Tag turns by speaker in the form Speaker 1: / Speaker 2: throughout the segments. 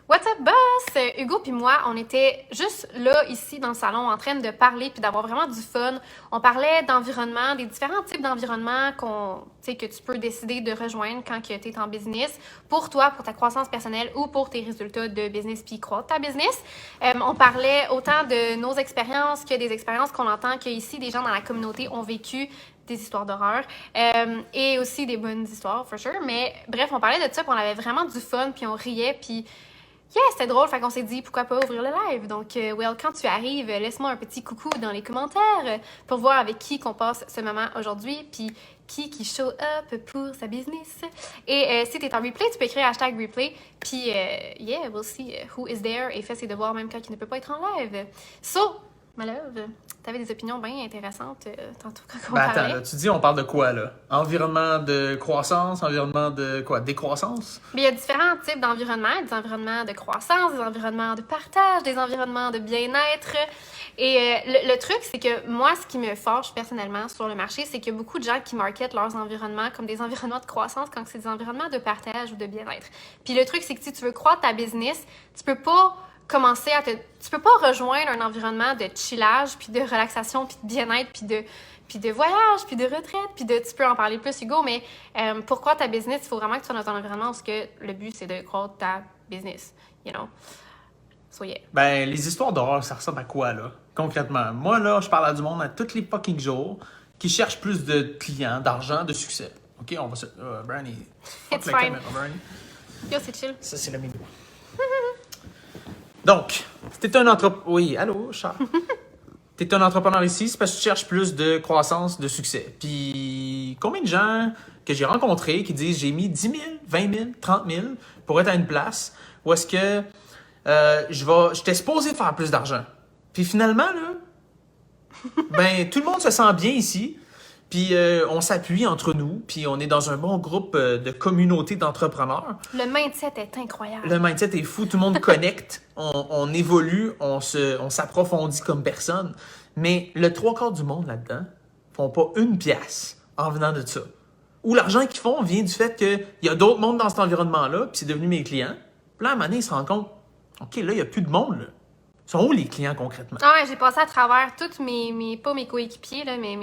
Speaker 1: What's up, boss? Hugo puis moi, on était juste là, ici, dans le salon, en train de parler puis d'avoir vraiment du fun. On parlait d'environnement, des différents types d'environnements que tu peux décider de rejoindre quand tu es en business pour toi, pour ta croissance personnelle ou pour tes résultats de business puis croître ta business. On parlait autant de nos expériences que des expériences qu'on entend qu'ici, des gens dans la communauté ont vécu des histoires d'horreur et aussi des bonnes histoires, for sure. Mais bref, on parlait de ça puis on avait vraiment du fun puis on riait puis yeah, c'était drôle, fait qu'on s'est dit pourquoi pas ouvrir le live. Donc, Will, quand tu arrives, laisse-moi un petit coucou dans les commentaires pour voir avec qui qu'on passe ce moment aujourd'hui, puis qui show up pour sa business. Et si t'es en replay, tu peux écrire hashtag replay, puis yeah, we'll see who is there et fais ses devoirs même quand il ne peut pas être en live. So, my love, t'avais des opinions bien intéressantes tantôt quand on parlait.
Speaker 2: Attends, là, tu dis on parle de quoi, là? Environnement de croissance, environnement de quoi? Décroissance?
Speaker 1: Mais il y a différents types d'environnements, des environnements de croissance, des environnements de partage, des environnements de bien-être. Et le truc, c'est que moi, ce qui me fâche personnellement sur le marché, c'est qu'il y a beaucoup de gens qui marketent leurs environnements comme des environnements de croissance quand c'est des environnements de partage ou de bien-être. Puis le truc, c'est que si tu veux croître ta business, tu peux pas tu peux pas rejoindre un environnement de chillage, puis de relaxation, puis de bien-être, puis de voyage, puis de retraite, puis tu peux en parler plus, Hugo, mais pourquoi ta business, il faut vraiment que tu sois dans un environnement où le but, c'est de croître ta business, you know? So yeah.
Speaker 2: Ben, les histoires d'horreur, ça ressemble à quoi, là? Concrètement. Moi, là, je parle à du monde à tous les fucking jours qui cherchent plus de clients, d'argent, de succès. OK, on va se... Brandy, fuck
Speaker 1: It's
Speaker 2: la
Speaker 1: fine.
Speaker 2: caméra, Brandy.
Speaker 1: Yo, c'est chill.
Speaker 2: Ça, c'est le menu. Donc, si t'es un entrepreneur... Oui, allô, chat. T'es un entrepreneur ici, c'est parce que tu cherches plus de croissance, de succès. Puis, combien de gens que j'ai rencontrés qui disent j'ai mis 10 000, 20 000, 30 000 pour être à une place où est-ce que j'étais supposé faire plus d'argent. Puis finalement, là, ben, tout le monde se sent bien ici. Puis on s'appuie entre nous, puis on est dans un bon groupe de communauté d'entrepreneurs.
Speaker 1: Le mindset est incroyable.
Speaker 2: Le mindset est fou, tout le monde connecte, on évolue, on s'approfondit comme personne. Mais le trois quarts du monde là-dedans font pas une pièce en venant de ça. Ou l'argent qu'ils font vient du fait qu'il y a d'autres mondes dans cet environnement-là, puis c'est devenu mes clients. Puis là, à un moment donné, ils se rendent compte, OK, là, il n'y a plus de monde, là. Ils sont où les clients concrètement?
Speaker 1: Ah ouais, j'ai passé à travers tous pas mes coéquipiers, là, mais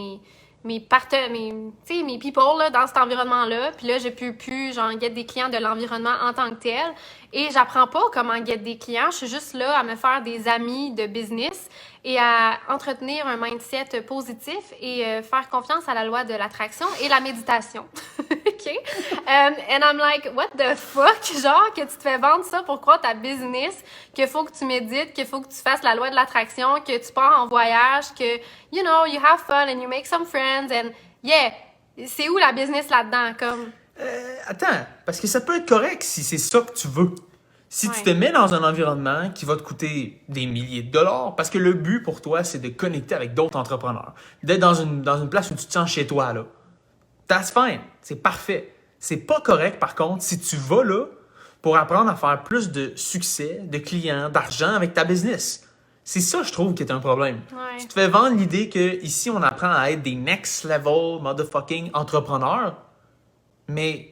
Speaker 1: mes partenaires, mes people là, dans cet environnement-là. Puis là, j'ai pu genre, get des clients de l'environnement en tant que tel. Et j'apprends pas comment get des clients. Je suis juste là à me faire des amis de business et à entretenir un mindset positif et faire confiance à la loi de l'attraction et la méditation. OK? And I'm like, what the fuck? Genre, que tu te fais vendre ça pour croire ta business, qu'il faut que tu médites, qu'il faut que tu fasses la loi de l'attraction, que tu pars en voyage, que, you know, you have fun and you make some friends and yeah, c'est où la business là-dedans? Comme...
Speaker 2: Attends, parce que ça peut être correct si c'est ça que tu veux. Si
Speaker 1: Ouais.
Speaker 2: tu te mets dans un environnement qui va te coûter des milliers de dollars, parce que le but pour toi, c'est de connecter avec d'autres entrepreneurs, d'être dans une place où tu te sens chez toi, là. That's fine, c'est parfait. C'est pas correct, par contre, si tu vas là pour apprendre à faire plus de succès, de clients, d'argent avec ta business. C'est ça, je trouve, qui est un problème.
Speaker 1: Ouais.
Speaker 2: Tu te fais vendre l'idée que ici on apprend à être des next level motherfucking entrepreneurs, mais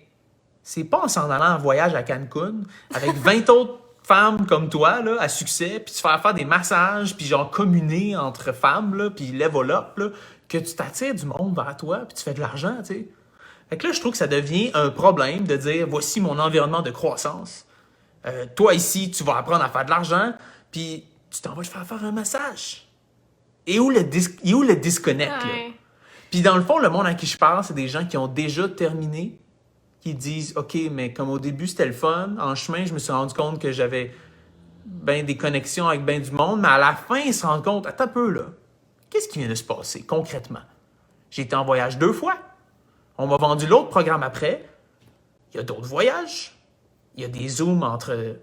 Speaker 2: c'est pas en s'en allant en voyage à Cancun avec 20 autres femmes comme toi, là, à succès, puis se faire des massages, puis genre communer entre femmes, là, puis level up, là, que tu t'attires du monde vers toi, puis tu fais de l'argent, tu sais. Fait que là, je trouve que ça devient un problème de dire, voici mon environnement de croissance. Toi, ici, tu vas apprendre à faire de l'argent, puis tu t'en vas te faire un massage. Et où le disconnect, là?
Speaker 1: Ouais.
Speaker 2: Puis dans le fond, le monde à qui je parle, c'est des gens qui ont déjà terminé, qui disent « OK, mais comme au début, c'était le fun. En chemin, je me suis rendu compte que j'avais ben des connexions avec ben du monde. » Mais à la fin, ils se rendent compte « Attends un peu, là. Qu'est-ce qui vient de se passer, concrètement? J'ai été en voyage 2 fois. On m'a vendu l'autre programme après. Il y a d'autres voyages. Il y a des Zooms entre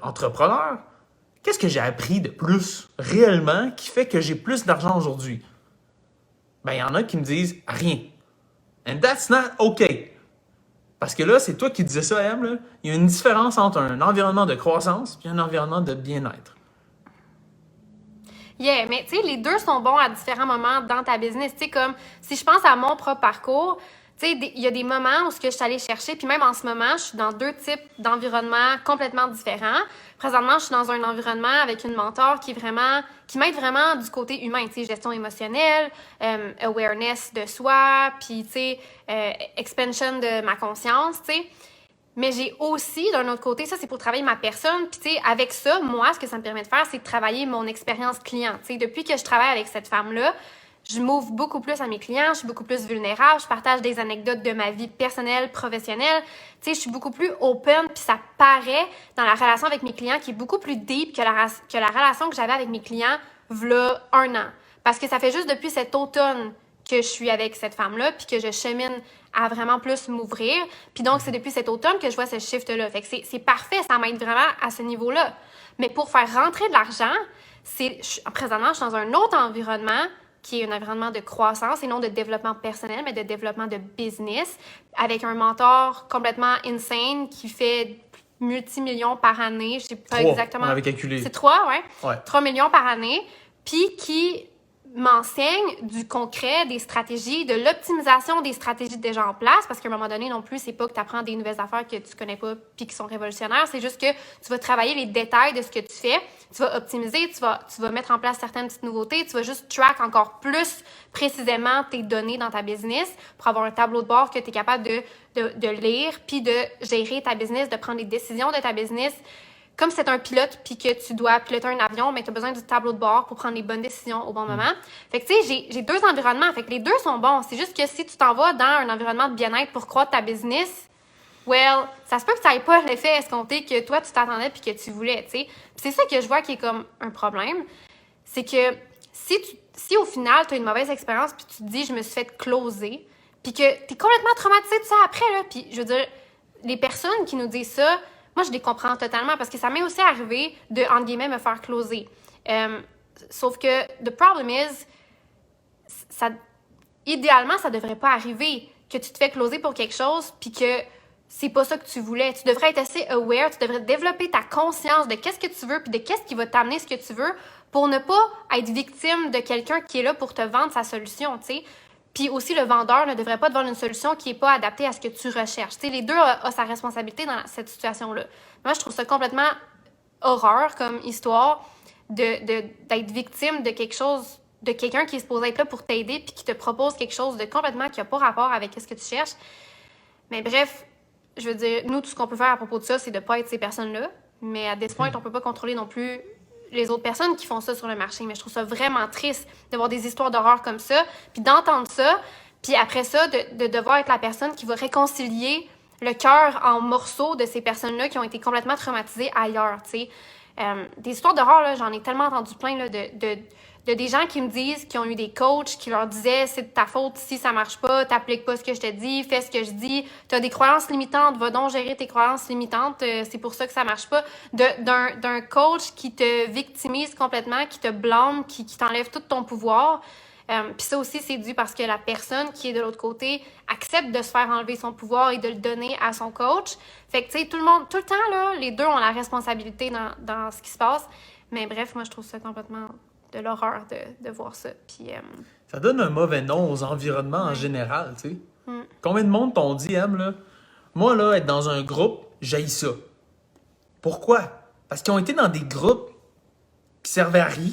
Speaker 2: entrepreneurs. Qu'est-ce que j'ai appris de plus, réellement, qui fait que j'ai plus d'argent aujourd'hui? » Ben, il y en a qui me disent « Rien. » And that's not okay. Parce que là, c'est toi qui disais ça, Em, là. Il y a une différence entre un environnement de croissance et un environnement de bien-être.
Speaker 1: Yeah, mais tu sais, les deux sont bons à différents moments dans ta business. Tu sais, comme si je pense à mon propre parcours, Tu sais, il y a des moments où ce que je suis allée chercher, puis même en ce moment, je suis dans 2 types d'environnements complètement différents. Présentement, je suis dans un environnement avec une mentor qui m'aide vraiment du côté humain, tu sais, gestion émotionnelle, awareness de soi, puis tu sais, expansion de ma conscience, tu sais. Mais j'ai aussi, d'un autre côté, ça c'est pour travailler ma personne, puis tu sais, avec ça, moi, ce que ça me permet de faire, c'est de travailler mon expérience client. Tu sais, depuis que je travaille avec cette femme-là, je m'ouvre beaucoup plus à mes clients, je suis beaucoup plus vulnérable, je partage des anecdotes de ma vie personnelle, professionnelle. Tu sais, je suis beaucoup plus open, puis ça paraît dans la relation avec mes clients qui est beaucoup plus deep que la relation que j'avais avec mes clients v'là 1 an. Parce que ça fait juste depuis cet automne que je suis avec cette femme-là, puis que je chemine à vraiment plus m'ouvrir. Puis donc, c'est depuis cet automne que je vois ce shift-là. Fait que c'est parfait, ça m'aide vraiment à ce niveau-là. Mais pour faire rentrer de l'argent, présentement, je suis dans un autre environnement qui est un environnement de croissance et non de développement personnel, mais de développement de business, avec un mentor complètement insane qui fait multimillions par année. Je sais pas
Speaker 2: 3,
Speaker 1: exactement.
Speaker 2: on avait calculé.
Speaker 1: C'est 3, ouais.
Speaker 2: Ouais.
Speaker 1: 3 millions par année. Puis qui m'enseigne du concret, des stratégies, de l'optimisation des stratégies déjà en place, parce qu'à un moment donné non plus, c'est pas que tu apprends des nouvelles affaires que tu connais pas puis qui sont révolutionnaires, c'est juste que tu vas travailler les détails de ce que tu fais, tu vas optimiser, tu vas mettre en place certaines petites nouveautés, tu vas juste track encore plus précisément tes données dans ta business pour avoir un tableau de bord que tu es capable de lire puis de gérer ta business, de prendre les décisions de ta business. Comme c'est un pilote puis que tu dois piloter un avion, mais tu as besoin du tableau de bord pour prendre les bonnes décisions au bon moment. Fait que tu sais, j'ai 2 environnements. Fait que les 2 sont bons. C'est juste que si tu t'en vas dans un environnement de bien-être pour croître ta business, well, ça se peut que ça n'ait pas l'effet escompté que toi, tu t'attendais puis que tu voulais, tu sais. Puis c'est ça que je vois qui est comme un problème. C'est que si au final, tu as une mauvaise expérience puis tu te dis « je me suis fait closer », puis que tu es complètement traumatisé de ça après, là. Puis je veux dire, les personnes qui nous disent ça, moi, je les comprends totalement parce que ça m'est aussi arrivé de, entre guillemets, me faire closer. Sauf que, the problem is, idéalement, ça devrait pas arriver que tu te fais closer pour quelque chose puis que c'est pas ça que tu voulais. Tu devrais être assez aware, tu devrais développer ta conscience de qu'est-ce que tu veux puis de qu'est-ce qui va t'amener ce que tu veux pour ne pas être victime de quelqu'un qui est là pour te vendre sa solution, tu sais. Puis aussi, le vendeur ne devrait pas te vendre une solution qui n'est pas adaptée à ce que tu recherches. Tu sais, les deux ont sa responsabilité dans cette situation-là. Moi, je trouve ça complètement horreur comme histoire d'être victime de quelque chose, de quelqu'un qui est supposé être là pour t'aider puis qui te propose quelque chose de complètement qui n'a pas rapport avec ce que tu cherches. Mais bref, je veux dire, nous, tout ce qu'on peut faire à propos de ça, c'est de ne pas être ces personnes-là. Mais à this point, on ne peut pas contrôler non plus les autres personnes qui font ça sur le marché. Mais je trouve ça vraiment triste de voir des histoires d'horreur comme ça, puis d'entendre ça, puis après ça, de devoir être la personne qui va réconcilier le cœur en morceaux de ces personnes-là qui ont été complètement traumatisées ailleurs, tu sais. Des histoires d'horreur, là, j'en ai tellement entendu plein, là, de des gens qui me disent, qui ont eu des coachs, qui leur disaient « c'est de ta faute si ça marche pas, t'appliques pas ce que je te dis, fais ce que je dis, t'as des croyances limitantes, va donc gérer tes croyances limitantes, c'est pour ça que ça marche pas. » D'un coach qui te victimise complètement, qui te blâme, qui t'enlève tout ton pouvoir. Puis ça aussi, c'est dû parce que la personne qui est de l'autre côté accepte de se faire enlever son pouvoir et de le donner à son coach. Fait que, tu sais, tout le temps, là, les deux ont la responsabilité dans ce qui se passe. Mais bref, moi, je trouve ça complètement de l'horreur de voir ça. Puis,
Speaker 2: ça donne un mauvais nom aux environnements en général, tu sais. Combien de monde t'ont dit, là, moi, là, être dans un groupe, j'haïs ça. Pourquoi? Parce qu'ils ont été dans des groupes qui servaient à rien,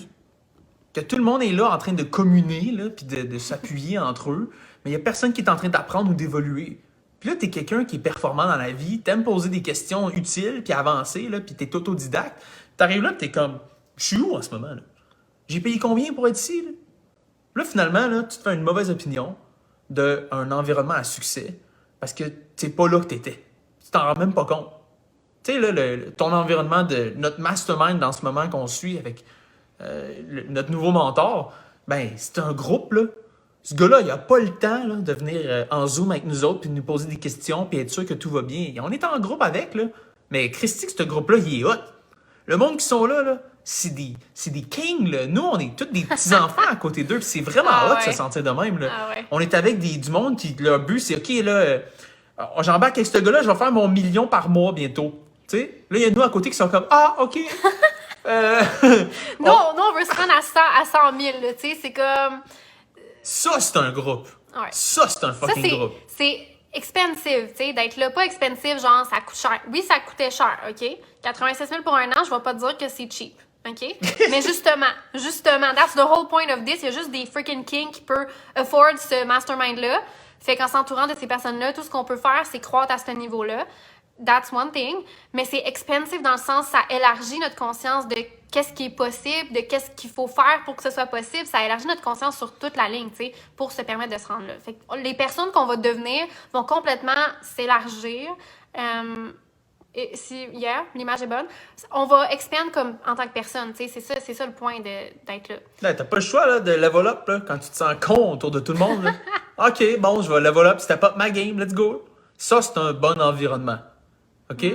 Speaker 2: que tout le monde est là en train de communer, là, puis de s'appuyer entre eux, mais il n'y a personne qui est en train d'apprendre ou d'évoluer. Puis là, t'es quelqu'un qui est performant dans la vie, t'aimes poser des questions utiles, puis avancer, là, puis t'es autodidacte. T'arrives là, puis t'es comme, je suis où en ce moment, là? J'ai payé combien pour être ici, là? Là, finalement, là, tu te fais une mauvaise opinion d'un environnement à succès parce que c'est pas là que t'étais. Tu t'en rends même pas compte. Tu sais, là, ton environnement de notre mastermind dans ce moment qu'on suit avec notre nouveau mentor, ben, c'est un groupe, là. Ce gars-là, il a pas le temps là, de venir en Zoom avec nous autres puis de nous poser des questions puis être sûr que tout va bien. On est en groupe avec, là. Mais Christy, ce groupe-là, il est hot. Le monde qui sont là, c'est des kings, là. Nous, on est tous des petits-enfants à côté d'eux, puis c'est vraiment hot de se sentir de même, là. On est avec du monde qui, leur but, c'est, OK, là, j'embarque avec ce gars-là, je vais faire mon 1 million par mois bientôt. Tu sais? Là, il y a nous à côté qui sont comme, ah, OK.
Speaker 1: Non, on veut se rendre à 100 000, tu sais, c'est comme...
Speaker 2: Ça, c'est un groupe.
Speaker 1: Ouais.
Speaker 2: Ça, c'est un
Speaker 1: Ça,
Speaker 2: fucking groupe.
Speaker 1: c'est expensive, tu sais, d'être là. Pas expensive, genre, ça coûte cher. Oui, ça coûtait cher, OK? 86 000 pour un an, je vais pas te dire que c'est cheap, OK? Mais justement, that's the whole point of this. Il y a juste des freaking kings qui peuvent afford ce mastermind-là. Fait qu'en s'entourant de ces personnes-là, tout ce qu'on peut faire, c'est croître à ce niveau-là. That's one thing. Mais c'est expensive dans le sens, ça élargit notre conscience de qu'est-ce qui est possible, de qu'est-ce qu'il faut faire pour que ce soit possible. Ça élargit notre conscience sur toute la ligne, tu sais, pour se permettre de se rendre là. Fait que les personnes qu'on va devenir vont complètement s'élargir. L'image est bonne. On va expand comme en tant que personne, tu sais, c'est ça le point d'être là.
Speaker 2: Là, t'as pas le choix là, de level up là, quand tu te sens con autour de tout le monde. Là. OK, bon, je vais level up, step up ma game, let's go. Ça, c'est un bon environnement. OK?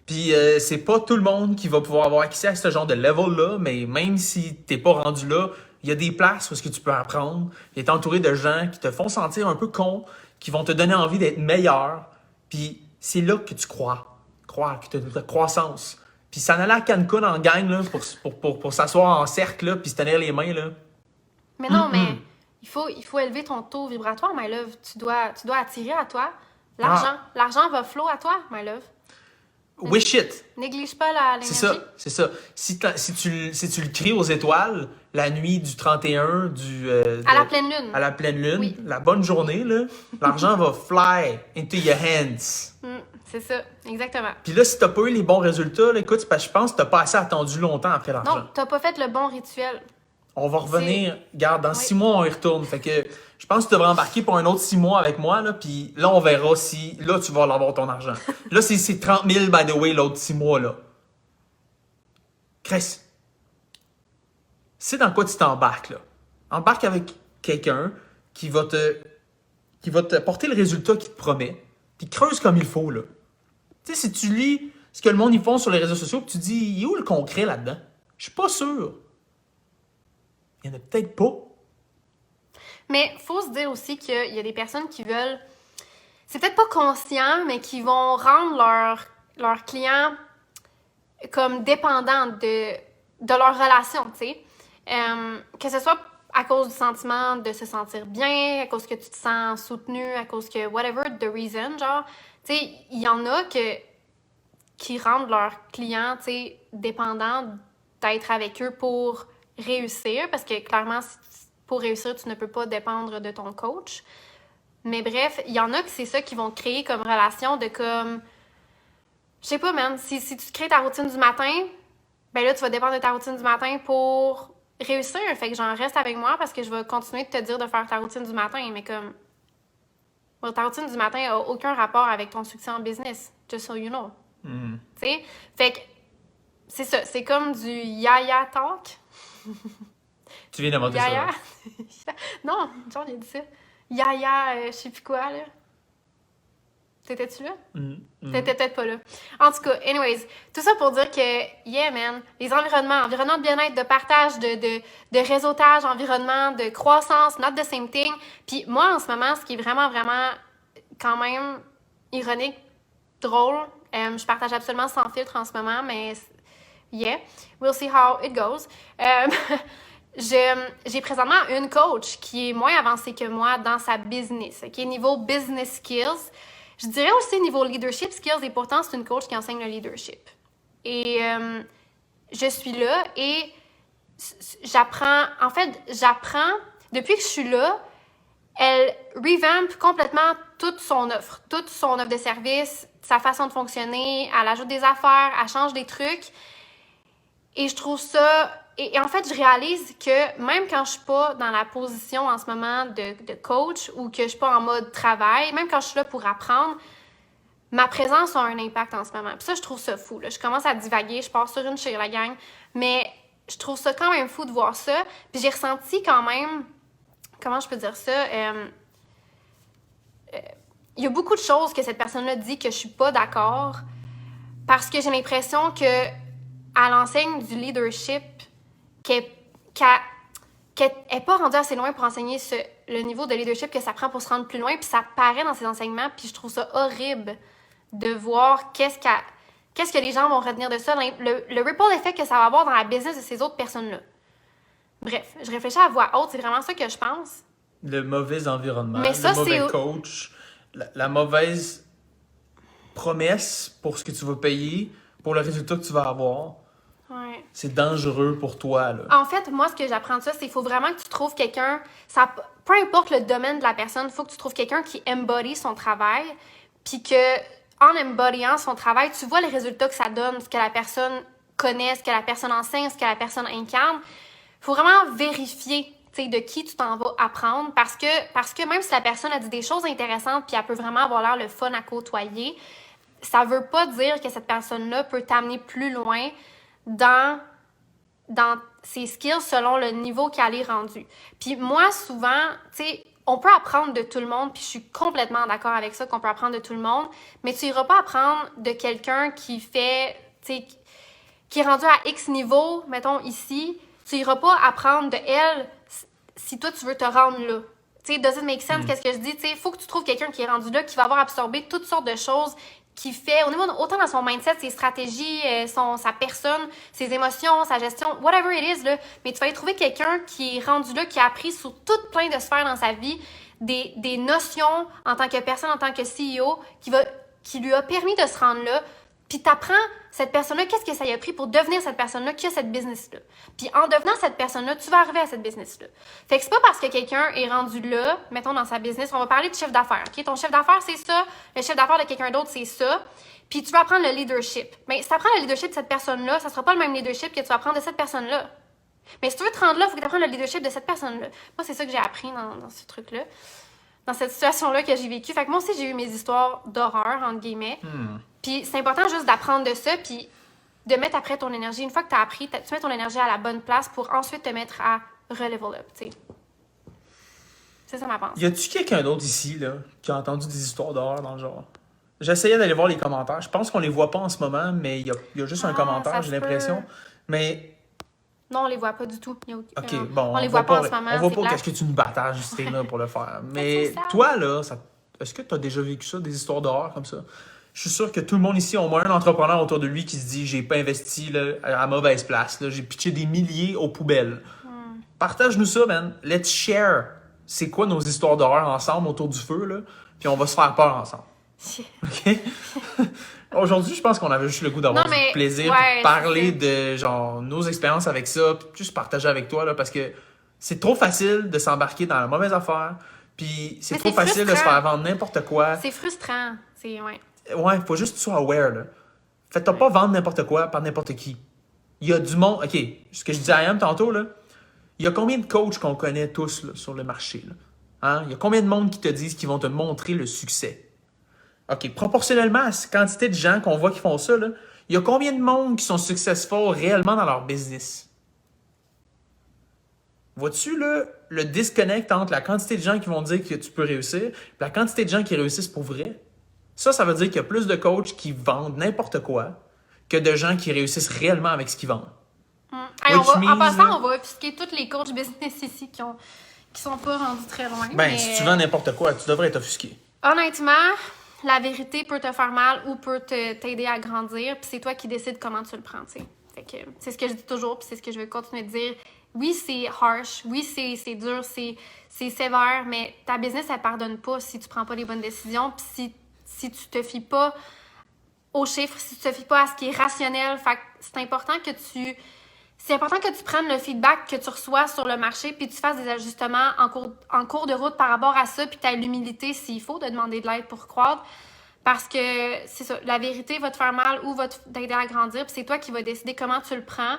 Speaker 2: Puis c'est pas tout le monde qui va pouvoir avoir accès à ce genre de level-là, mais même si t'es pas rendu là, il y a des places où est-ce que tu peux apprendre. Et t'es entouré de gens qui te font sentir un peu con, qui vont te donner envie d'être meilleur. Puis c'est là que tu crois, que tu as de la croissance. Puis s'en aller à Cancun en gang là, pour s'asseoir en cercle là, puis se tenir les mains là.
Speaker 1: Mais non, mais il faut élever ton taux vibratoire, my love. Tu dois attirer à toi l'argent. L'argent va flow à toi, my love.
Speaker 2: Wish it!
Speaker 1: Néglige pas l'énergie.
Speaker 2: C'est ça. Si tu le cries aux étoiles, la nuit du 31,
Speaker 1: à la pleine lune.
Speaker 2: À la pleine lune,
Speaker 1: oui.
Speaker 2: La bonne journée, là, l'argent va fly into your hands.
Speaker 1: C'est ça, exactement.
Speaker 2: Puis là, si t'as pas eu les bons résultats, là, écoute, c'est parce que je pense que t'as pas assez attendu longtemps après l'argent.
Speaker 1: Non, t'as pas fait le bon rituel.
Speaker 2: On va revenir, regarde, dans 6 mois, on y retourne. Fait que je pense que tu devrais embarquer pour un autre 6 mois avec moi, là, puis là, on verra si, là, tu vas avoir ton argent. Là, c'est 30 000, by the way, l'autre 6 mois, là. Chris, c'est dans quoi tu t'embarques, là? Embarque avec quelqu'un qui va te porter le résultat qu'il te promet, puis creuse comme il faut, là. Tu sais, si tu lis ce que le monde y font sur les réseaux sociaux, puis tu dis, il est où le concret là-dedans? Je suis pas sûr. Il y en a peut-être pas.
Speaker 1: Mais il faut se dire aussi qu'il y a des personnes qui veulent... C'est peut-être pas conscient, mais qui vont rendre leurs clients comme dépendants de leur relation, tu sais. Que ce soit à cause du sentiment de se sentir bien, à cause que tu te sens soutenu, à cause que whatever the reason, genre. Tu sais, il y en a qui rendent leurs clients, tu sais, dépendants d'être avec eux pour réussir, parce que clairement, pour réussir, tu ne peux pas dépendre de ton coach. Mais bref, il y en a que c'est ça qui vont créer comme relation de comme... Je sais pas, man, si tu crées ta routine du matin, ben là, tu vas dépendre de ta routine du matin pour réussir. Fait que genre, reste avec moi parce que je vais continuer de te dire de faire ta routine du matin. Mais comme... Bon, ta routine du matin n'a aucun rapport avec ton succès en business. Just so you know. Tu sais? Fait que c'est ça. C'est comme du yaya talk.
Speaker 2: Tu viens d'inventer
Speaker 1: Yaya?
Speaker 2: ça.
Speaker 1: Non, genre, il a dit ça. Yaya, je sais plus quoi, là. T'étais-tu là? T'étais peut-être pas là. En tout cas, anyways, tout ça pour dire que, yeah, man, les environnements de bien-être, de partage, de réseautage, environnement, de croissance, not the same thing. Puis moi, en ce moment, ce qui est vraiment, vraiment, quand même, ironique, drôle, je partage absolument sans filtre en ce moment, mais yeah, we'll see how it goes. J'ai présentement une coach qui est moins avancée que moi dans sa business, qui est niveau business skills. Je dirais aussi niveau leadership skills, et pourtant, c'est une coach qui enseigne le leadership. Et je suis là et j'apprends, depuis que je suis là, elle revamp complètement toute son offre de service, sa façon de fonctionner, elle ajoute des affaires, elle change des trucs. Et je trouve ça... Et en fait, je réalise que même quand je suis pas dans la position en ce moment de coach ou que je suis pas en mode travail, même quand je suis là pour apprendre, ma présence a un impact en ce moment. Puis ça, je trouve ça fou. Là. Je commence à divaguer, je pars sur une chez la gang, mais je trouve ça quand même fou de voir ça. Puis j'ai ressenti quand même... Comment je peux dire ça? Il y a beaucoup de choses que cette personne-là dit que je suis pas d'accord parce que j'ai l'impression qu'elle enseigne du leadership qu'elle n'est pas rendue assez loin pour enseigner le niveau de leadership que ça prend pour se rendre plus loin, puis ça paraît dans ses enseignements, puis je trouve ça horrible de voir qu'est-ce que les gens vont retenir de ça, le ripple effect que ça va avoir dans la business de ces autres personnes-là. Bref, je réfléchis à voix haute, c'est vraiment ça que je pense.
Speaker 2: Le mauvais environnement,
Speaker 1: Mais ça,
Speaker 2: le mauvais
Speaker 1: c'est-
Speaker 2: coach, la mauvaise promesse pour ce que tu vas payer, pour le résultat que tu vas avoir.
Speaker 1: Ouais.
Speaker 2: C'est dangereux pour toi, là.
Speaker 1: En fait, moi, ce que j'apprends de ça, c'est qu'il faut vraiment que tu trouves quelqu'un, peu importe le domaine de la personne, il faut que tu trouves quelqu'un qui embody son travail, puis que, en embodyant son travail, tu vois les résultats que ça donne, ce que la personne connaît, ce que la personne enseigne, ce que la personne incarne. Il faut vraiment vérifier, tu sais, de qui tu t'en vas apprendre, parce que même si la personne a dit des choses intéressantes, puis elle peut vraiment avoir l'air le fun à côtoyer, ça veut pas dire que cette personne-là peut t'amener plus loin dans ses skills selon le niveau qu'elle est rendue. Puis moi, souvent, tu sais, on peut apprendre de tout le monde, puis je suis complètement d'accord avec ça, qu'on peut apprendre de tout le monde, mais tu iras pas apprendre de quelqu'un qui fait, tu sais, qui est rendu à X niveau, mettons ici, tu iras pas apprendre de elle si toi, tu veux te rendre là. Tu sais, does it make sense, qu'est-ce que je dis? Tu sais, il faut que tu trouves quelqu'un qui est rendu là, qui va avoir absorbé toutes sortes de choses, qui fait, au niveau, autant dans son mindset, ses stratégies, sa personne, ses émotions, sa gestion, whatever it is, là, mais tu vas y trouver quelqu'un qui est rendu là, qui a appris sur toutes plein de sphères dans sa vie, des notions en tant que personne, en tant que CEO, qui lui a permis de se rendre là, puis t'apprends cette personne-là, qu'est-ce que ça y a pris pour devenir cette personne-là qui a cette business-là. Puis en devenant cette personne-là, tu vas arriver à cette business-là. Fait que c'est pas parce que quelqu'un est rendu là, mettons dans sa business, on va parler de chiffre d'affaires, OK? Ton chiffre d'affaires, c'est ça. Le chiffre d'affaires de quelqu'un d'autre, c'est ça. Puis tu vas apprendre le leadership. Mais si tu apprends le leadership de cette personne-là, ça sera pas le même leadership que tu vas apprendre de cette personne-là. Mais si tu veux te rendre là, il faut que tu apprennes le leadership de cette personne-là. Moi, c'est ça que j'ai appris dans ce truc-là. Dans cette situation-là que j'ai vécue. Fait que moi aussi, j'ai eu mes histoires d'horreur, entre guillemets. Puis c'est important juste d'apprendre de ça, puis de mettre après ton énergie. Une fois que tu as appris, tu mets ton énergie à la bonne place pour ensuite te mettre à re-level up, tu sais. C'est ça ma pensée.
Speaker 2: Y a-tu quelqu'un d'autre ici, là, qui a entendu des histoires d'horreur dans le genre? J'essayais d'aller voir les commentaires. Je pense qu'on les voit pas en ce moment, mais il y a juste un commentaire,
Speaker 1: ça
Speaker 2: j'ai
Speaker 1: se
Speaker 2: l'impression.
Speaker 1: peut.
Speaker 2: Mais,
Speaker 1: Non, on les voit pas du tout.
Speaker 2: OK, bon,
Speaker 1: on les voit pas en ce moment.
Speaker 2: on voit
Speaker 1: c'est
Speaker 2: pas
Speaker 1: plate.
Speaker 2: qu'est-ce que tu nous battages si t'es là pour le faire. Mais
Speaker 1: c'est ça.
Speaker 2: toi, là, est-ce que tu as déjà vécu ça, des histoires d'horreur comme ça? Je suis sûr que tout le monde ici a au moins un entrepreneur autour de lui qui se dit « J'ai pas investi là, à mauvaise place. Là. J'ai pitché des milliers aux poubelles. Partage-nous ça, man. Let's share. C'est quoi nos histoires d'horreur ensemble autour du feu, là? Puis on va se faire peur ensemble. OK? Aujourd'hui, je pense qu'on avait juste le goût d'avoir
Speaker 1: Non, mais-
Speaker 2: du plaisir,
Speaker 1: ouais,
Speaker 2: puis de parler
Speaker 1: c'est
Speaker 2: de genre nos expériences avec ça, puis juste partager avec toi, là, parce que c'est trop facile de s'embarquer dans la mauvaise affaire, puis c'est
Speaker 1: Mais
Speaker 2: trop
Speaker 1: c'est
Speaker 2: facile de se
Speaker 1: frustrant.
Speaker 2: faire vendre n'importe quoi.
Speaker 1: C'est frustrant. C'est, ouais.
Speaker 2: Ouais, faut juste que tu sois aware, là. Faites-toi pas vendre n'importe quoi par n'importe qui. Il y a du monde... OK, ce que je disais à Ayam tantôt, là, il y a combien de coachs qu'on connaît tous là, sur le marché, là? Hein? Il y a combien de monde qui te disent qu'ils vont te montrer le succès? OK, proportionnellement à cette quantité de gens qu'on voit qui font ça, là, il y a combien de monde qui sont successful réellement dans leur business? Vois-tu, là, le disconnect entre la quantité de gens qui vont dire que tu peux réussir et la quantité de gens qui réussissent pour vrai? Ça veut dire qu'il y a plus de coachs qui vendent n'importe quoi que de gens qui réussissent réellement avec ce qu'ils vendent.
Speaker 1: Hey,
Speaker 2: Which
Speaker 1: en
Speaker 2: means,
Speaker 1: passant,
Speaker 2: là-
Speaker 1: on va offusquer tous les coachs business ici qui sont pas rendus très loin.
Speaker 2: Ben,
Speaker 1: mais,
Speaker 2: si tu vends n'importe quoi, tu devrais être offusqué.
Speaker 1: honnêtement, la vérité peut te faire mal ou peut t'aider à grandir, puis c'est toi qui décides comment tu le prends, tu sais. Fait que c'est ce que je dis toujours, puis c'est ce que je vais continuer de dire. Oui, c'est harsh, oui, c'est dur, c'est sévère, mais ta business, elle pardonne pas si tu prends pas les bonnes décisions, puis si tu te fies pas aux chiffres, si tu te fies pas à ce qui est rationnel. Fait que c'est important que tu prennes le feedback que tu reçois sur le marché, puis tu fasses des ajustements en cours de route par rapport à ça, puis tu as l'humilité, s'il faut, de demander de l'aide pour croître. Parce que, c'est ça, la vérité va te faire mal ou va t'aider à grandir, puis c'est toi qui vas décider comment tu le prends.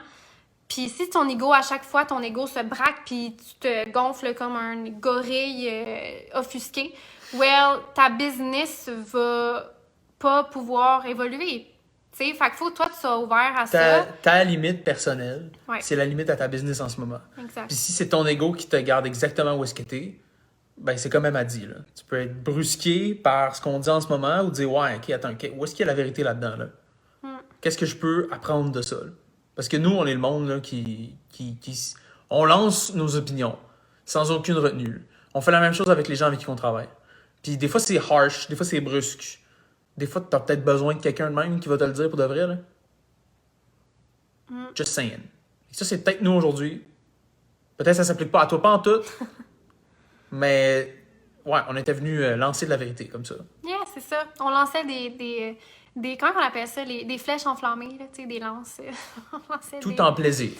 Speaker 1: Puis si ton ego, à chaque fois, ton ego se braque, puis tu te gonfles comme un gorille offusqué, well, ta business va pas pouvoir évoluer. Tu sais, fait qu'il faut que toi, tu sois ouvert à ça.
Speaker 2: Ta limite personnelle,
Speaker 1: Ouais.
Speaker 2: c'est la limite à ta business en ce moment.
Speaker 1: Exact.
Speaker 2: Puis si c'est ton ego qui te garde exactement où est-ce que t'es, ben c'est comme elle m'a dit, là. Tu peux être brusqué par ce qu'on dit en ce moment ou dire « Ouais, OK, attends, où est-ce qu'il y a la vérité là-dedans, là? Qu'est-ce que je peux apprendre de ça, là? » Parce que nous, on est le monde là, on lance nos opinions sans aucune retenue, là. On fait la même chose avec les gens avec qui on travaille. Puis des fois, c'est harsh, des fois, c'est brusque. Des fois, t'as peut-être besoin de quelqu'un de même qui va te le dire pour de vrai, là. Just saying. Et ça, c'est peut-être nous aujourd'hui. Peut-être que ça s'applique pas à toi, pas en tout. Mais ouais, on était venu lancer de la vérité comme ça.
Speaker 1: Yeah, c'est ça. On lançait des comment on appelle ça? Des flèches enflammées, là, tu sais, des lances. On lançait
Speaker 2: Tout en plaisir.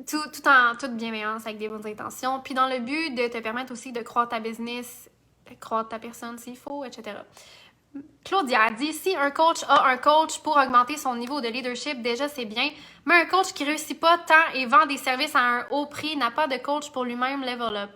Speaker 1: tout en toute bienveillance, avec des bonnes intentions. Puis dans le but de te permettre aussi de croître ta business, de croître ta personne s'il faut, etc. Claudia a dit, si un coach a un coach pour augmenter son niveau de leadership, déjà c'est bien, mais un coach qui réussit pas tant et vend des services à un haut prix n'a pas de coach pour lui-même level up.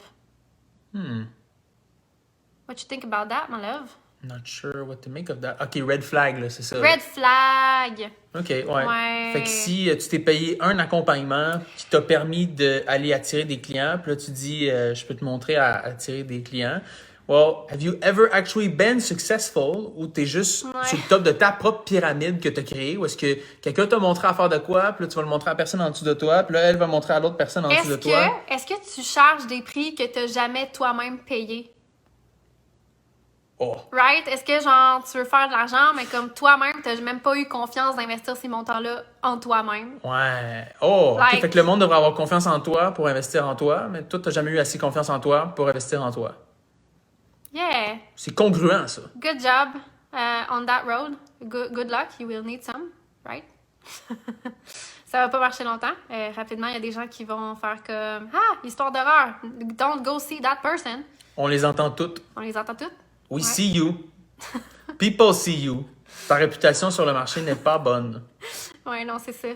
Speaker 1: What you think about that, my love?
Speaker 2: Not sure what to make of that. OK, red flag, là, c'est ça.
Speaker 1: Red flag!
Speaker 2: OK, ouais. Fait que si tu t'es payé un accompagnement qui t'a permis d'aller attirer des clients, puis là, tu dis, je peux te montrer à attirer des clients. Well, have you ever actually been successful ou t'es juste sur le top de ta propre pyramide que t'as créée ou est-ce que quelqu'un t'a montré à faire de quoi, puis là, tu vas le montrer à la personne en dessous de toi, puis là, elle va montrer à l'autre personne en dessous de toi?
Speaker 1: Est-ce que tu charges des prix que t'as jamais toi-même payés?
Speaker 2: Oh.
Speaker 1: Right? Est-ce que, genre, tu veux faire de l'argent, mais comme toi-même, t'as même pas eu confiance d'investir ces montants-là en toi-même?
Speaker 2: Ouais. Oh,
Speaker 1: Like...
Speaker 2: OK. Fait que le monde devrait avoir confiance en toi pour investir en toi, mais toi, t'as jamais eu assez confiance en toi pour investir en toi.
Speaker 1: Yeah.
Speaker 2: C'est congruent, ça.
Speaker 1: Good job on that road. Good luck. You will need some, right? Ça va pas marcher longtemps. Rapidement, il y a des gens qui vont faire comme « Ah, histoire d'horreur. Don't go see that person. »
Speaker 2: On les entend toutes.
Speaker 1: On les entend toutes?
Speaker 2: We see you. People see you. Ta réputation sur le marché n'est pas bonne.
Speaker 1: Ouais, non, c'est ça.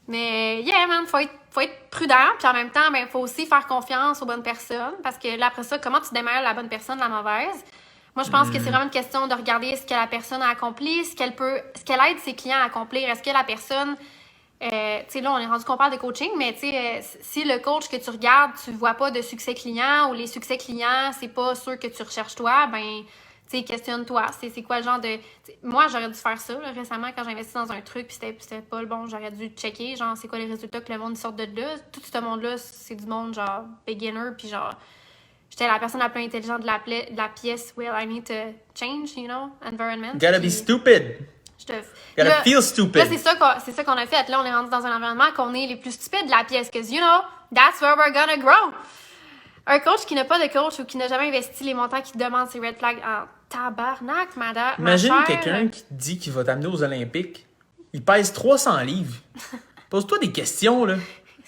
Speaker 1: Mais, yeah, man, faut être prudent. Puis en même temps, ben, faut aussi faire confiance aux bonnes personnes. Parce que là, après ça, comment tu démêles la bonne personne de la mauvaise? Moi, je pense que c'est vraiment une question de regarder ce que la personne a accompli, ce qu'elle aide ses clients à accomplir. Est-ce que la personne... tu sais, là, on est rendu qu'on parle de coaching, mais tu sais, si le coach que tu regardes, tu vois pas de succès client ou les succès clients, c'est pas sûr que tu recherches toi, ben, tu sais, questionne-toi. C'est quoi le genre de... Moi, j'aurais dû faire ça, là, récemment, quand j'ai investi dans un truc, puis c'était pas le bon, j'aurais dû checker, genre, c'est quoi les résultats que le monde sort de là. Tout ce monde-là, c'est du monde, genre, beginner, puis genre, j'étais la personne la plus intelligente de la pièce. Well, I need to change, you know, environment.
Speaker 2: Gotta be stupid. Gotta feel stupid.
Speaker 1: Là, c'est ça qu'on a fait. Là, on est rendu dans un environnement qu'on est les plus stupides de la pièce. Because, you know, that's where we're gonna grow. Un coach qui n'a pas de coach ou qui n'a jamais investi les montants qu'il demande ses red flags en tabarnak, madame.
Speaker 2: Imagine quelqu'un qui te dit qu'il va t'amener aux Olympiques. Il pèse 300 livres. Pose-toi des questions, là.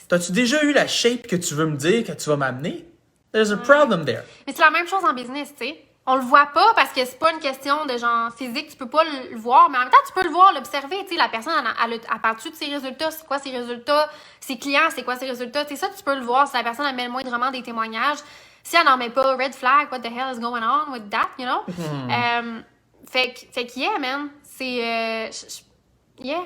Speaker 2: T'as-tu déjà eu la shape que tu veux me dire que tu vas m'amener? There's a problem there.
Speaker 1: Mais c'est la même chose en business, tu sais. On le voit pas parce que c'est pas une question de genre physique, tu peux pas le voir, mais en même temps, tu peux le voir, l'observer, tu sais, la personne, elle parle-tu de ses résultats, c'est quoi ses résultats, ses clients, c'est quoi ses résultats, tu sais, ça, tu peux le voir si la personne, elle met moindrement des témoignages. Si elle n'en met pas, red flag, what the hell is going on with that, you know? Fait que, yeah, man, c'est, yeah.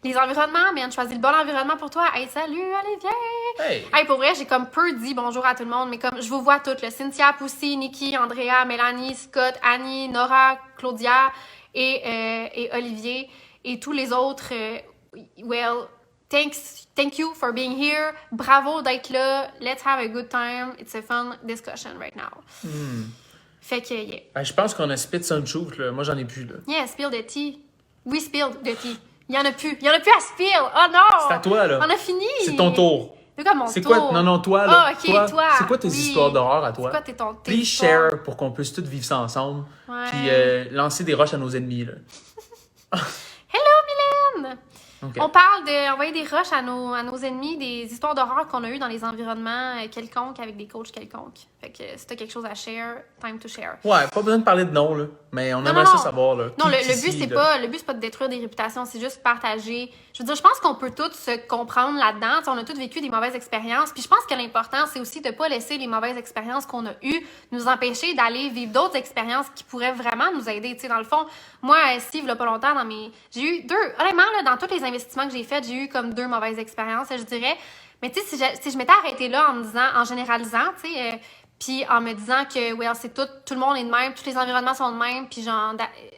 Speaker 1: Les environnements, man, choisis le bon environnement pour toi. Hey, salut, Olivier! Hey, pour vrai, j'ai comme peu dit bonjour à tout le monde, mais comme je vous vois toutes, là. Cynthia, Poussy, Nikki, Andrea, Mélanie, Scott, Annie, Nora, Claudia et Olivier et tous les autres. Well, thank you for being here. Bravo d'être là. Let's have a good time. It's a fun discussion right now. Fait que, yeah.
Speaker 2: Je pense qu'on a spit some truth, là. Moi, j'en ai plus, là.
Speaker 1: Yeah, spill the tea. We spilled the tea. Il y en a plus. Il y en a plus à spill. Oh non!
Speaker 2: C'est à toi, là.
Speaker 1: On a fini.
Speaker 2: C'est ton tour.
Speaker 1: C'est quoi mon tour?
Speaker 2: C'est quoi? Non, toi, là.
Speaker 1: Oh, OK, toi.
Speaker 2: C'est quoi tes histoires d'horreur à toi?
Speaker 1: C'est quoi tes
Speaker 2: Please share pour qu'on puisse tous vivre ça ensemble.
Speaker 1: Ouais.
Speaker 2: Puis lancer des roches à nos ennemis, là.
Speaker 1: Hello, Mylène!
Speaker 2: Okay.
Speaker 1: On parle d'envoyer des rushs à nos ennemis, des histoires d'horreur qu'on a eues dans les environnements quelconques avec des coachs quelconques. Fait que si t'as quelque chose à share, time to share.
Speaker 2: Ouais, pas besoin de parler de nom, là. Mais on aimerait ça savoir, là.
Speaker 1: Non, le but, c'est pas de détruire des réputations, c'est juste partager. Je veux dire, je pense qu'on peut tous se comprendre là-dedans. T'sais, on a tous vécu des mauvaises expériences. Puis je pense que l'important, c'est aussi de pas laisser les mauvaises expériences qu'on a eues nous empêcher d'aller vivre d'autres expériences qui pourraient vraiment nous aider. T'sais, dans le fond, moi, Steve, là, pas longtemps, j'ai eu honnêtement, là, dans tous les investissements que j'ai faits, j'ai eu comme 2 mauvaises expériences, je dirais. Mais tu sais, si je m'étais arrêtée là en généralisant, tu sais, puis en me disant que, well, c'est tout le monde est de même, tous les environnements sont de même, puis genre,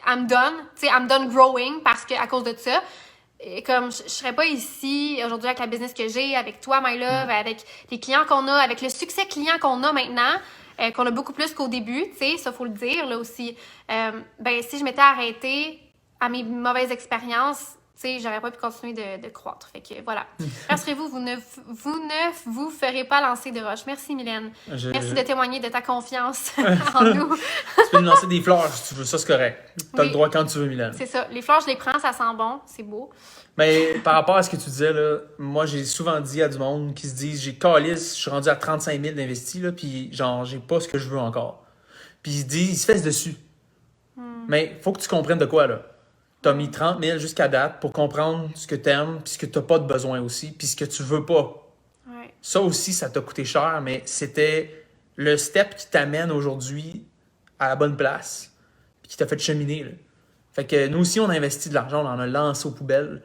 Speaker 1: I'm done growing à cause de ça. Et comme, je serais pas ici aujourd'hui avec la business que j'ai, avec toi, My Love, avec les clients qu'on a, avec le succès client qu'on a maintenant, qu'on a beaucoup plus qu'au début, tu sais, ça faut le dire, là aussi. Ben, si je m'étais arrêtée à mes mauvaises expériences, sais, j'aurais pas pu continuer de croître. Fait que voilà. Rassurez-vous, vous ne vous ferez pas lancer de roche. Merci, Mylène. Merci de témoigner de ta confiance en nous.
Speaker 2: Tu peux me lancer des fleurs si tu veux, ça c'est correct. T'as
Speaker 1: Oui.
Speaker 2: le droit quand tu veux, Mylène.
Speaker 1: C'est ça. Les fleurs, je les prends, ça sent bon, c'est beau.
Speaker 2: Mais par rapport à ce que tu disais, là, moi j'ai souvent dit à du monde qui se disent j'ai calisse, je suis rendu à 35 000 d'investis, là, puis genre j'ai pas ce que je veux encore. Puis ils se fessent dessus. Mais faut que tu comprennes de quoi, là. T'as mis 30 000 jusqu'à date pour comprendre ce que t'aimes, puis ce que t'as pas de besoin aussi, puis ce que tu veux pas.
Speaker 1: Ouais.
Speaker 2: Ça aussi, ça t'a coûté cher, mais c'était le step qui t'amène aujourd'hui à la bonne place, puis qui t'a fait cheminer, là. Fait que nous aussi, on a investi de l'argent, on en a lancé aux poubelles.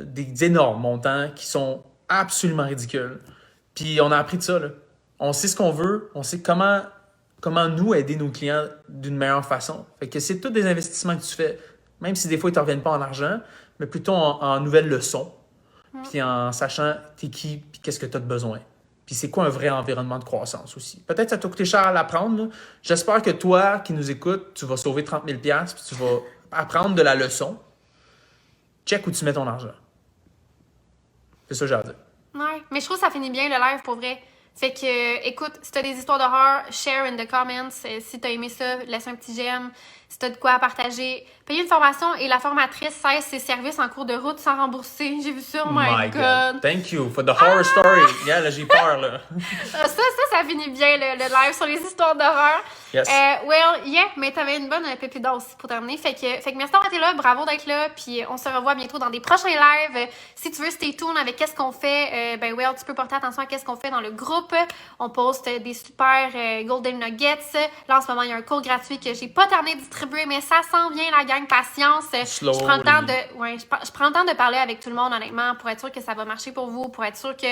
Speaker 2: Des énormes montants qui sont absolument ridicules. Puis on a appris de ça, là. On sait ce qu'on veut, on sait comment nous aider nos clients d'une meilleure façon. Fait que c'est tous des investissements que tu fais, même si des fois ils ne te reviennent pas en argent, mais plutôt en nouvelles leçons, puis en sachant t'es qui, puis qu'est-ce que tu as de besoin. Puis c'est quoi un vrai environnement de croissance aussi. Peut-être que ça t'a coûté cher à l'apprendre, là. J'espère que toi qui nous écoutes, tu vas sauver 30 000 $, puis tu vas apprendre de la leçon. Check où tu mets ton argent. C'est ça que j'ai à dire.
Speaker 1: Ouais, mais je trouve que ça finit bien le live pour vrai. Fait que, écoute, si t'as des histoires d'horreur, share in the comments. Si t'as aimé ça, laisse un petit j'aime. Si t'as de quoi à partager. Payer une formation et la formatrice cesse ses services en cours de route sans rembourser. J'ai vu ça, oh my God.
Speaker 2: Thank you for the horror story. Yeah, là, j'ai peur, là.
Speaker 1: Ça finit bien le live sur les histoires d'horreur.
Speaker 2: Yes.
Speaker 1: Mais t'avais une bonne pépite aussi pour terminer. Fait que merci d'avoir été là, bravo d'être là. Puis on se revoit bientôt dans des prochains lives. Si tu veux stay tuned avec qu'est-ce qu'on fait, tu peux porter attention à qu'est-ce qu'on fait dans le groupe. On poste des super Golden Nuggets. Là, en ce moment, il y a un cours gratuit que j'ai pas terminé de distribuer, mais ça s'en vient, la gang, patience. Je prends le temps de parler avec tout le monde, honnêtement, pour être sûr que ça va marcher pour vous, pour être sûr que,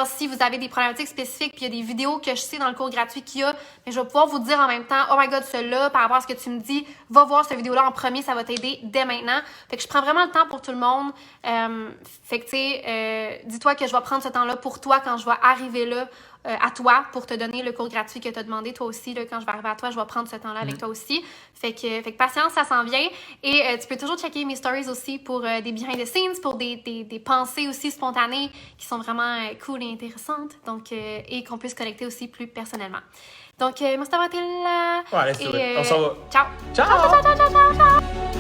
Speaker 1: si vous avez des problématiques spécifiques, puis il y a des vidéos que je sais dans le cours gratuit qu'il y a, mais je vais pouvoir vous dire en même temps, oh my God, celui-là, par rapport à ce que tu me dis, va voir cette vidéo-là en premier, ça va t'aider dès maintenant. Fait que je prends vraiment le temps pour tout le monde. Fait que, tu sais, dis-toi que je vais prendre ce temps-là pour toi quand je vais arriver là, à toi, pour te donner le cours gratuit que tu as demandé, toi aussi, là, quand je vais arriver à toi, je vais prendre ce temps-là avec toi aussi. Fait que patience, ça s'en vient. Et tu peux toujours checker mes stories aussi pour des behind the scenes, pour des pensées aussi spontanées qui sont vraiment cool et intéressantes. Donc, et qu'on puisse connecter aussi plus personnellement. Donc, merci d'avoir été là.
Speaker 2: Ouais, laisse-le. On s'en va.
Speaker 1: Ciao.
Speaker 2: Ciao.
Speaker 1: Ciao, ciao, ciao, ciao, ciao.